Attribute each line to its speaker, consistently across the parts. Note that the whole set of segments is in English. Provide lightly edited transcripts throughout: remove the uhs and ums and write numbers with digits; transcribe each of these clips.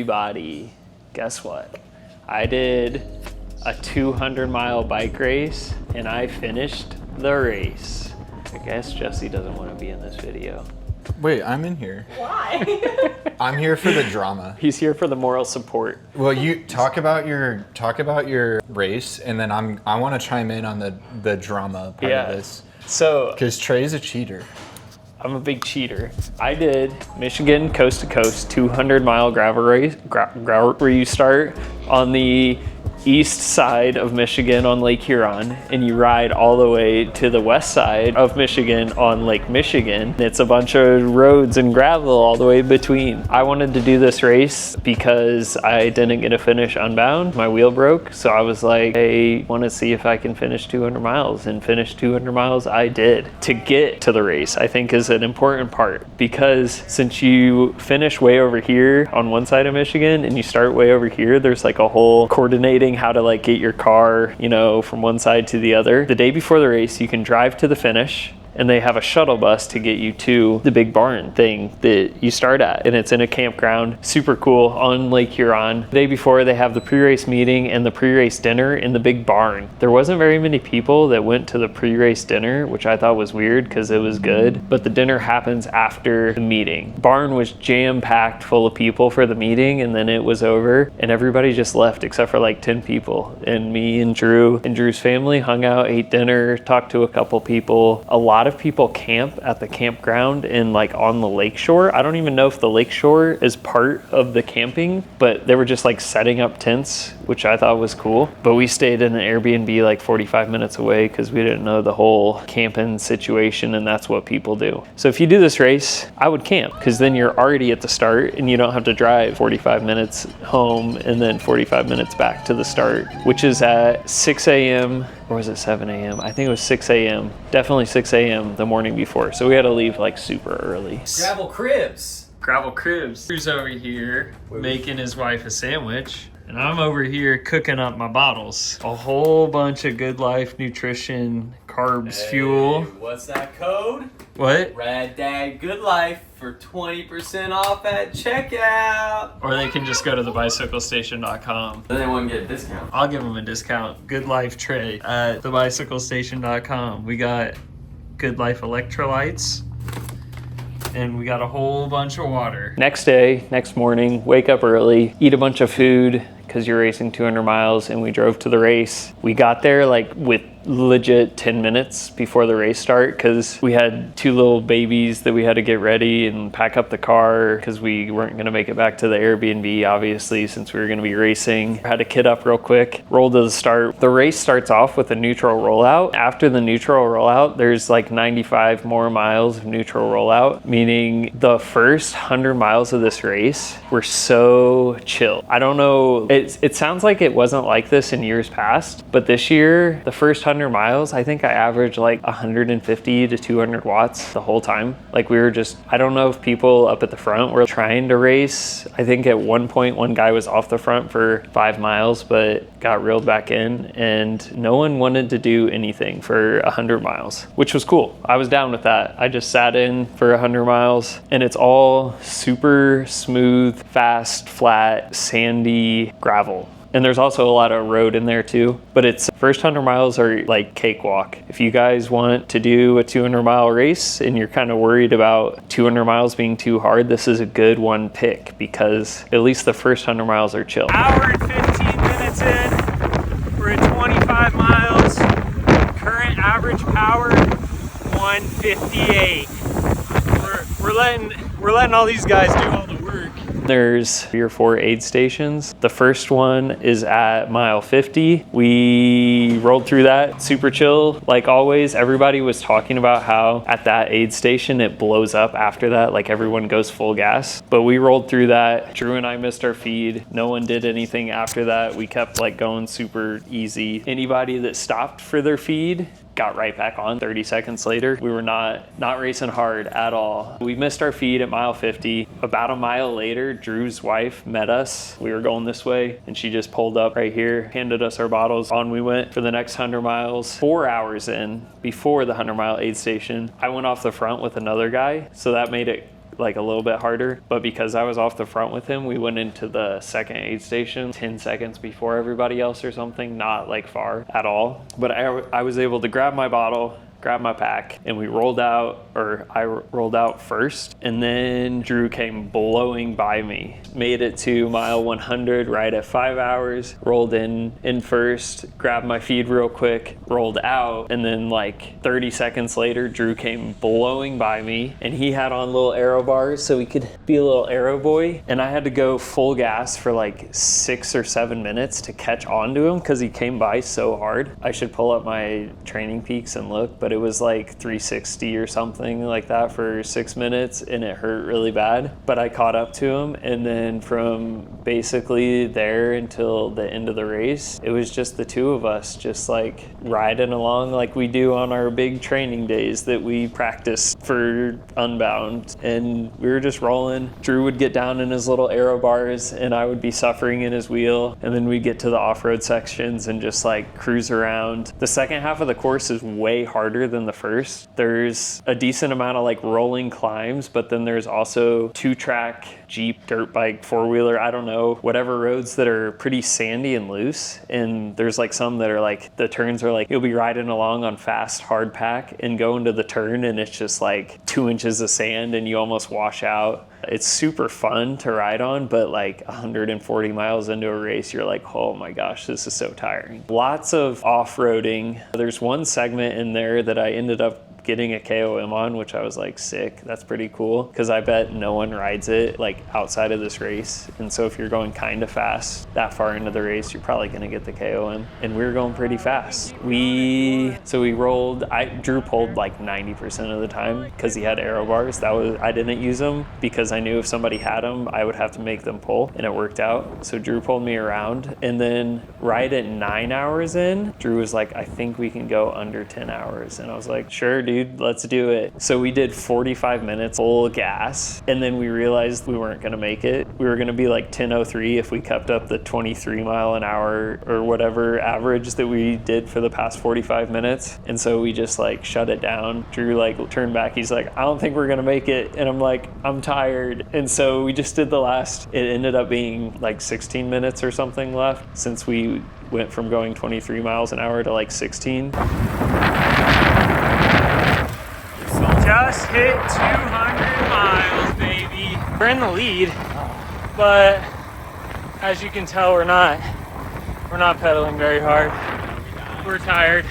Speaker 1: everybody, guess what? I did a 200-mile bike race and I finished the race. I guess Jesse doesn't want to be in this video.
Speaker 2: Wait, I'm in here.
Speaker 3: Why?
Speaker 2: I'm here for the drama.
Speaker 1: He's here for the moral support.
Speaker 2: Well, you talk about your race, and then I want to chime in on the drama part of this.
Speaker 1: So,
Speaker 2: because Trey's a cheater.
Speaker 1: I'm a big cheater. I did Michigan coast to coast 200-mile gravel race, where you start on the east side of Michigan on Lake Huron and you ride all the way to the west side of Michigan on Lake Michigan. It's a bunch of roads and gravel all the way between. I wanted to do this race because I didn't get to finish Unbound. My wheel broke, so I was like, I want to see if I can finish 200 miles, and finish 200 miles I did. To get to the race, I think, is an important part, because since you finish way over here on one side of Michigan and you start way over here, there's like a whole coordinating how to like get your car, you know, from one side to the other. The day before the race, you can drive to the finish, and they have a shuttle bus to get you to the big barn thing that you start at. And it's in a campground, super cool, on Lake Huron. The day before, they have the pre-race meeting and the pre-race dinner in the big barn. There wasn't very many people that went to the pre-race dinner, which I thought was weird because it was good, but the dinner happens after the meeting. Barn was jam-packed full of people for the meeting, and then it was over, and everybody just left except for like 10 people. And me and Drew's family hung out, ate dinner, talked to a couple people. A lot of people camp at the campground and like on the lakeshore. I don't even know if the lakeshore is part of the camping, but they were just like setting up tents, which I thought was cool. But we stayed in an Airbnb like 45 minutes away because we didn't know the whole camping situation, and that's what people do. So if you do this race, I would camp, because then you're already at the start and you don't have to drive 45 minutes home and then 45 minutes back to the start, which is at 6 a.m. or was it 7 a.m.? I think it was 6 a.m. Definitely 6 a.m. the morning before. So we had to leave like super early.
Speaker 3: Gravel cribs.
Speaker 1: Gravel cribs. Drew's over here making his wife a sandwich, and I'm over here cooking up my bottles. A whole bunch of Good Life nutrition, carbs, fuel.
Speaker 3: What's that code?
Speaker 1: What?
Speaker 3: Red Dad Good Life for 20% off at checkout.
Speaker 1: Or they can just go to thebicyclestation.com.
Speaker 3: Then they won't get a discount.
Speaker 1: I'll give them a discount. Good Life Trey at thebicyclestation.com. We got Good Life electrolytes, and we got a whole bunch of water. Next day, next morning, wake up early, eat a bunch of food because you're racing 200 miles, and we drove to the race. We got there like with legit 10 minutes before the race start, because we had two little babies that we had to get ready and pack up the car because we weren't going to make it back to the Airbnb, obviously, since we were going to be racing. Had to kit up real quick, roll to the start. The race starts off with a neutral rollout. After the neutral rollout, there's like 95 more miles of neutral rollout, meaning the first 100 miles of this race were so chill. I don't know, it sounds like it wasn't like this in years past, but this year, the first 100 miles, I think I averaged like 150 to 200 watts the whole time. Like we were just, I don't know if people up at the front were trying to race. I think at one point, one guy was off the front for 5 miles, but got reeled back in, and no one wanted to do anything for 100 miles, which was cool. I was down with that. I just sat in for 100 miles, and it's all super smooth, fast, flat, sandy gravel. And there's also a lot of road in there too, but it's first 100 miles are like cakewalk. If you guys want to do a 200-mile race and you're kind of worried about 200 miles being too hard, this is a good one pick, because at least the first 100 miles are chill. Hour and 15 minutes in, we're at 25 miles. Current average power, 158. We're letting all these guys do all the work. There's 3 or 4 aid stations. The first one is at mile 50. We rolled through that, super chill. Like always, everybody was talking about how at that aid station, it blows up after that, like everyone goes full gas. But we rolled through that. Drew and I missed our feed. No one did anything after that. We kept like going super easy. Anybody that stopped for their feed got right back on 30 seconds later. We were not racing hard at all. We missed our feed at mile 50. About a mile later, Drew's wife met us. We were going this way, and she just pulled up right here, handed us our bottles. On we went for the next 100 miles. 4 hours in, before the 100-mile aid station, I went off the front with another guy, so that made it like a little bit harder. But because I was off the front with him, we went into the second aid station 10 seconds before everybody else or something, not like far at all. But I was able to grab my bottle, grab my pack, and we rolled out, or I rolled out first, and then Drew came blowing by me. Made it to mile 100 right at 5 hours, rolled in first, grabbed my feed real quick, rolled out, and then like 30 seconds later, Drew came blowing by me, and he had on little aero bars so he could be a little aero boy, and I had to go full gas for like 6 or 7 minutes to catch onto him because he came by so hard. I should pull up my training peaks and look, but it was like 360 or something like that for 6 minutes, and it hurt really bad. But I caught up to him, and then from basically there until the end of the race, it was just the two of us, just like riding along like we do on our big training days that we practice for Unbound. And we were just rolling. Drew would get down in his little aero bars, and I would be suffering in his wheel. And then we'd get to the off-road sections and just like cruise around. The second half of the course is way harder than the first. There's a decent amount of like rolling climbs, but then there's also 2-track Jeep, dirt bike, 4-wheeler, I don't know, whatever roads that are pretty sandy and loose. And there's like some that are like, the turns are like, you'll be riding along on fast hard pack and go into the turn and it's just like 2 inches of sand and you almost wash out. It's super fun to ride on, but like 140 miles into a race, you're like, oh my gosh, this is so tiring. Lots of off-roading. There's one segment in there that I ended up getting a KOM on, which I was like, sick. That's pretty cool, because I bet no one rides it like outside of this race. And so if you're going kind of fast that far into the race, you're probably going to get the KOM. And we were going pretty fast. So we rolled, Drew pulled like 90% of the time because he had aero bars. I didn't use them because I knew if somebody had them, I would have to make them pull, and it worked out. So Drew pulled me around, and then right at 9 hours in, Drew was like, I think we can go under 10 hours. And I was like, sure, dude, let's do it. So we did 45 minutes full gas, and then we realized we weren't going to make it. We were going to be like 10:03 if we kept up the 23 mile an hour or whatever average that we did for the past 45 minutes. And so we just like shut it down. Drew like turned back. He's like, I don't think we're going to make it. And I'm like, I'm tired. And so we just did the last, it ended up being like 16 minutes or something left, since we went from going 23 miles an hour to like 16.
Speaker 4: Just hit 200 miles, baby. We're in the lead, but as you can tell, we're not pedaling very hard. We're tired.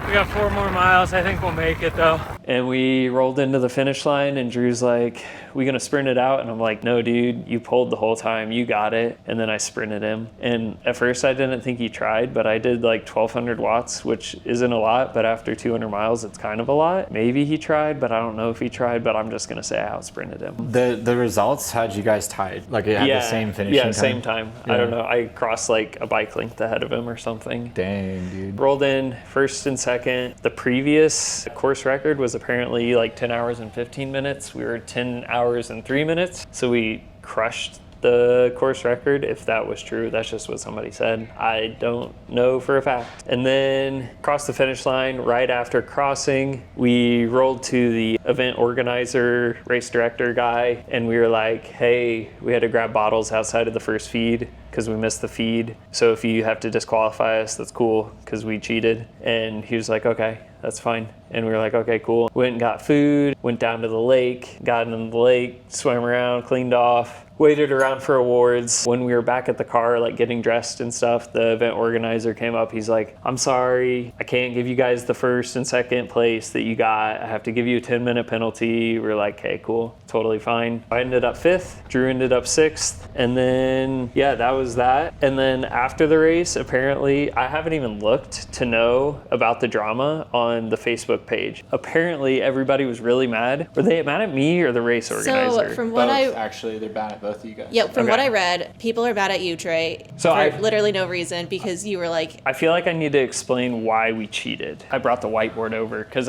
Speaker 4: We got 4 more miles. I think we'll make it though.
Speaker 1: And we rolled into the finish line, and Drew's like, we gonna sprint it out? And I'm like, no, dude, you pulled the whole time, you got it. And then I sprinted him. And at first I didn't think he tried, but I did like 1,200 watts, which isn't a lot, but after 200 miles, it's kind of a lot. Maybe he tried, but I don't know if he tried, but I'm just gonna say I out-sprinted him.
Speaker 2: The results, how'd you guys tie? Like it had the same finishing time?
Speaker 1: Yeah, same time. Yeah. I don't know, I crossed like a bike length ahead of him or something.
Speaker 2: Dang, dude.
Speaker 1: Rolled in first and second. The previous course record was apparently like 10 hours and 15 minutes. We were 10 hours and 3 minutes. So we crushed the course record, if that was true. That's just what somebody said. I don't know for a fact. And then crossed the finish line. Right after crossing, we rolled to the event organizer, race director guy, and we were like, hey, we had to grab bottles outside of the first feed because we missed the feed. So if you have to disqualify us, that's cool, because we cheated. And he was like, okay, that's fine. And we were like, okay, cool. Went and got food, went down to the lake, got in the lake, swam around, cleaned off, waited around for awards. When we were back at the car, like getting dressed and stuff, the event organizer came up. He's like, I'm sorry, I can't give you guys the first and second place that you got. I have to give you a 10-minute penalty. We're like, okay, cool, totally fine. I ended up 5th, Drew ended up 6th. And then, yeah, that was that. And then after the race, apparently, I haven't even looked to know about the drama on the Facebook page. Apparently, everybody was really mad. Were they mad at me or the race organizer?
Speaker 5: So from what
Speaker 2: Actually, they're bad at both of you guys.
Speaker 5: Yeah, from what I read, people are bad at you, Trey, for literally no reason, because you were like...
Speaker 1: I feel like I need to explain why we cheated. I brought the whiteboard over because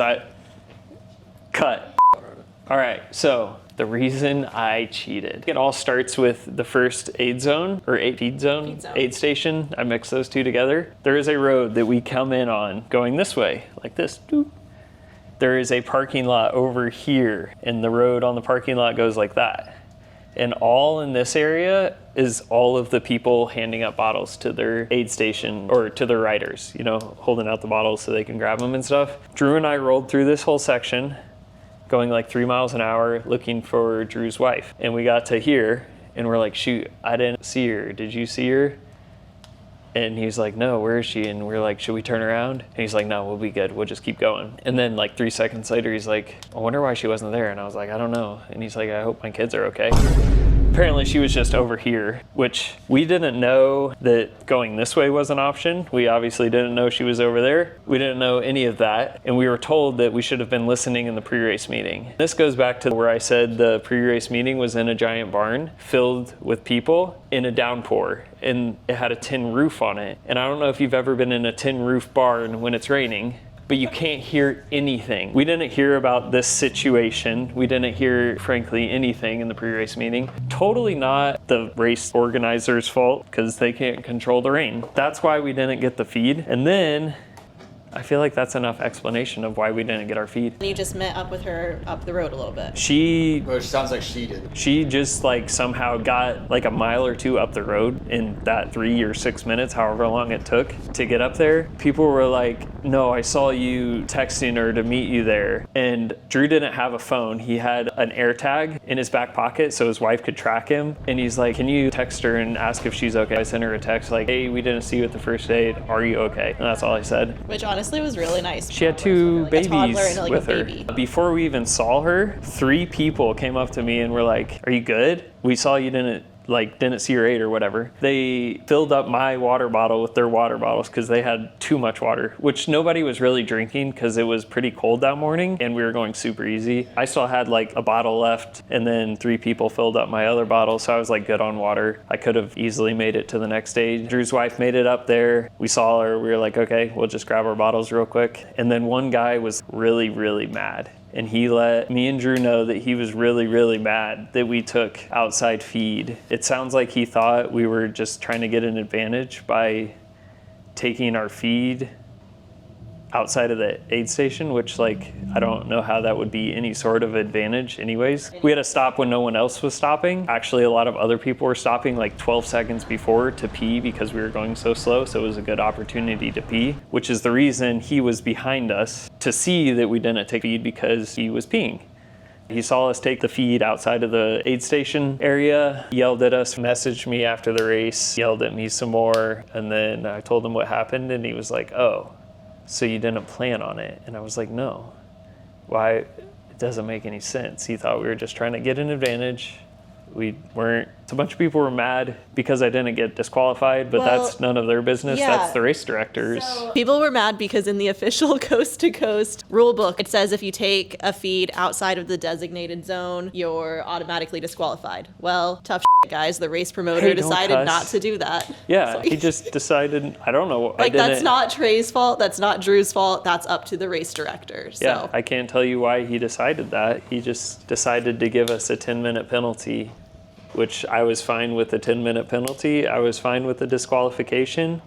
Speaker 1: cut. All right, so the reason I cheated. It all starts with the first aid zone, or feed zone, aid station. I mixed those two together. There is a road that we come in on going this way, like this. Doop. there is a parking lot over here, and the road on the parking lot goes like that. And all in this area is all of the people handing out bottles to their aid station or to their riders, you know, holding out the bottles so they can grab them and stuff. Drew and I rolled through this whole section, going like 3 miles an hour, looking for Drew's wife. And we got to here, and we're like, shoot, I didn't see her. Did you see her? And he's like, no, where is she? And we're like, should we turn around? And he's like, no, we'll be good. We'll just keep going. And then like 3 seconds later, he's like, I wonder why she wasn't there. And I was like, I don't know. And he's like, I hope my kids are okay. Apparently she was just over here, which we didn't know that going this way was an option. We obviously didn't know she was over there. We didn't know any of that. And we were told that we should have been listening in the pre-race meeting. This goes back to where I said the pre-race meeting was in a giant barn filled with people in a downpour, and it had a tin roof on it. And I don't know if you've ever been in a tin roof barn when it's raining, but you can't hear anything. We didn't hear about this situation. We didn't hear, frankly, anything in the pre-race meeting. Totally not the race organizers' fault, because they can't control the rain. That's why we didn't get the feed. And then I feel like that's enough explanation of why we didn't get our feed.
Speaker 5: You just met up with her up the road a little bit.
Speaker 2: Well, it sounds like she did.
Speaker 1: She just like somehow got like a mile or two up the road in that 3 or 6 minutes, however long it took to get up there. People were like, no, I saw you texting her to meet you there. And Drew didn't have a phone. He had an AirTag in his back pocket so his wife could track him. And he's like, can you text her and ask if she's okay? I sent her a text like, hey, we didn't see you at the first date. Are you okay? And that's all I said.
Speaker 5: Which honestly was really nice.
Speaker 1: She had two
Speaker 5: like
Speaker 1: babies
Speaker 5: a toddler and like
Speaker 1: with
Speaker 5: a
Speaker 1: her.
Speaker 5: baby.
Speaker 1: Before we even saw her, 3 people came up to me and were like, are you good? We saw you didn't see your aid or whatever. They filled up my water bottle with their water bottles because they had too much water, which nobody was really drinking because it was pretty cold that morning and we were going super easy. I still had like a bottle left, and then 3 people filled up my other bottle, so I was like good on water. I could have easily made it to the next stage. Drew's wife made it up there. We saw her. We were like, okay, we'll just grab our bottles real quick. And then one guy was really, really mad. And he let me and Drew know that he was really, really mad that we took outside feed. It sounds like he thought we were just trying to get an advantage by taking our feed outside of the aid station, which like, I don't know how that would be any sort of advantage anyways. We had to stop when no one else was stopping. Actually, a lot of other people were stopping like 12 seconds before to pee because we were going so slow. So it was a good opportunity to pee, which is the reason he was behind us to see that we didn't take feed because he was peeing. He saw us take the feed outside of the aid station area, yelled at us, messaged me after the race, yelled at me some more. And then I told him what happened and he was like, oh, so you didn't plan on it? And I was like, no. Why? It doesn't make any sense. He thought we were just trying to get an advantage. We weren't. A bunch of people were mad because I didn't get disqualified, but that's none of their business.
Speaker 5: Yeah.
Speaker 1: That's the race directors.
Speaker 5: So, people were mad because in the official Coast to Coast rule book, it says if you take a feed outside of the designated zone, you're automatically disqualified. Well, tough shit, guys. The race promoter decided not to do that.
Speaker 1: Yeah,
Speaker 5: so,
Speaker 1: he just decided, I don't know.
Speaker 5: Like, that's not Trey's fault. That's not Drew's fault. That's up to the race director. So.
Speaker 1: Yeah, I can't tell you why he decided that. He just decided to give us a 10-minute penalty, which I was fine with the 10-minute penalty. I was fine with the disqualification.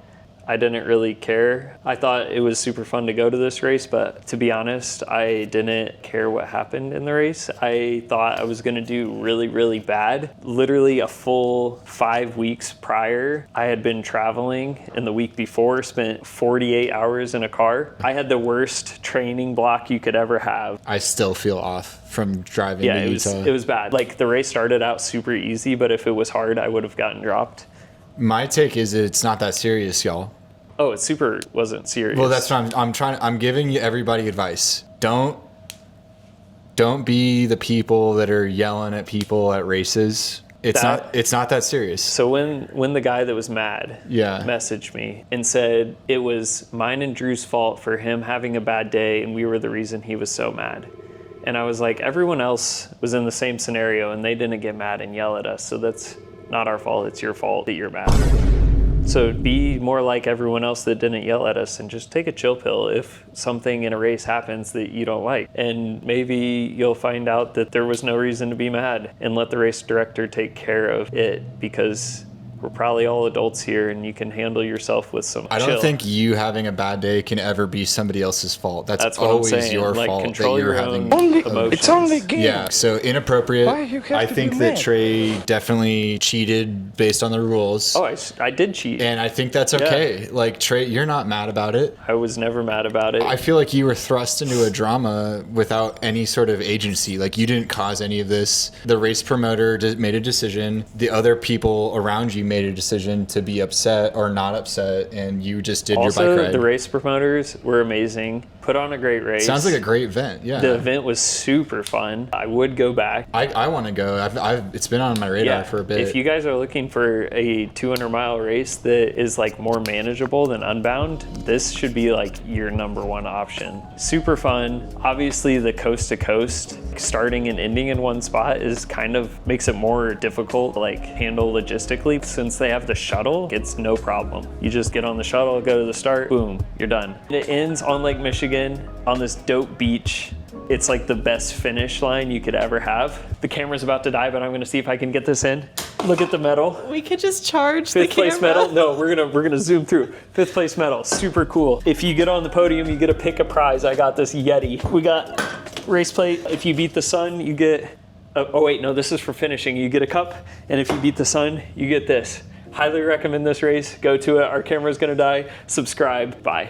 Speaker 1: I didn't really care. I thought it was super fun to go to this race, but to be honest, I didn't care what happened in the race. I thought I was gonna do really, really bad. Literally a full 5 weeks prior, I had been traveling, and the week before spent 48 hours in a car. I had the worst training block you could ever have.
Speaker 2: I still feel off from driving to Utah.
Speaker 1: It was bad. Like, the race started out super easy, but if it was hard, I would have gotten dropped. My
Speaker 2: take is it's not that serious, y'all.
Speaker 1: Oh, it wasn't serious.
Speaker 2: Well, that's what I'm giving everybody advice. Don't be the people that are yelling at people at races. It's not that serious.
Speaker 1: So when the guy that was mad messaged me and said it was mine and Drew's fault for him having a bad day and we were the reason he was so mad. And I was like, everyone else was in the same scenario and they didn't get mad and yell at us. So that's not our fault. It's your fault that you're mad. So be more like everyone else that didn't yell at us and just take a chill pill if something in a race happens that you don't like. And maybe you'll find out that there was no reason to be mad and let the race director take care of it, because We're probably all adults here, and you can handle yourself with some
Speaker 2: I don't
Speaker 1: chill.
Speaker 2: think you having a bad day can ever be somebody else's fault. That's
Speaker 1: what I'm
Speaker 2: always
Speaker 1: saying.
Speaker 2: your
Speaker 1: Like,
Speaker 2: fault that
Speaker 1: control
Speaker 2: you're
Speaker 1: your
Speaker 2: having
Speaker 1: own
Speaker 2: emotions.
Speaker 1: It's only a
Speaker 6: game.
Speaker 2: Yeah, so inappropriate.
Speaker 6: Why you have
Speaker 2: I
Speaker 6: to
Speaker 2: think
Speaker 6: be
Speaker 2: that
Speaker 6: mad?
Speaker 2: Trey definitely cheated based on the rules.
Speaker 1: Oh, I did cheat.
Speaker 2: And I think that's okay. Like, Trey, you're not mad about it.
Speaker 1: I was never mad about it.
Speaker 2: I feel like you were thrust into a drama without any sort of agency. Like, you didn't cause any of this. The race promoter made a decision. The other people around you made a decision to be upset or not upset, and you just did
Speaker 1: Also,
Speaker 2: your bike ride.
Speaker 1: the race promoters were amazing. Put on a great race.
Speaker 2: Sounds like a great event. Yeah.
Speaker 1: The event was super fun. I would go back.
Speaker 2: I want to go. It's been on my radar for a bit.
Speaker 1: If you guys are looking for a 200-mile race that is like more manageable than Unbound, this should be like your #1 option. Super fun. Obviously, the coast to coast, starting and ending in one spot is kind of makes it more difficult to like handle logistically. Since they have the shuttle, it's no problem. You just get on the shuttle, go to the start, boom, you're done. It ends on Lake Michigan on this dope beach. It's like the best finish line you could ever have. The camera's about to die, but I'm gonna see if I can get this in. Look at the medal.
Speaker 5: We could just charge
Speaker 1: Fifth
Speaker 5: the
Speaker 1: place
Speaker 5: camera.
Speaker 1: medal. No, we're gonna zoom through. 5th place medal, super cool. If you get on the podium, you get to pick a prize. I got this Yeti. We got race plate. If you beat the sun, you get. Oh wait, no, this is for finishing. You get a cup, and if you beat the sun, you get this. Highly recommend this race. Go to it. Our camera's gonna die. Subscribe. Bye.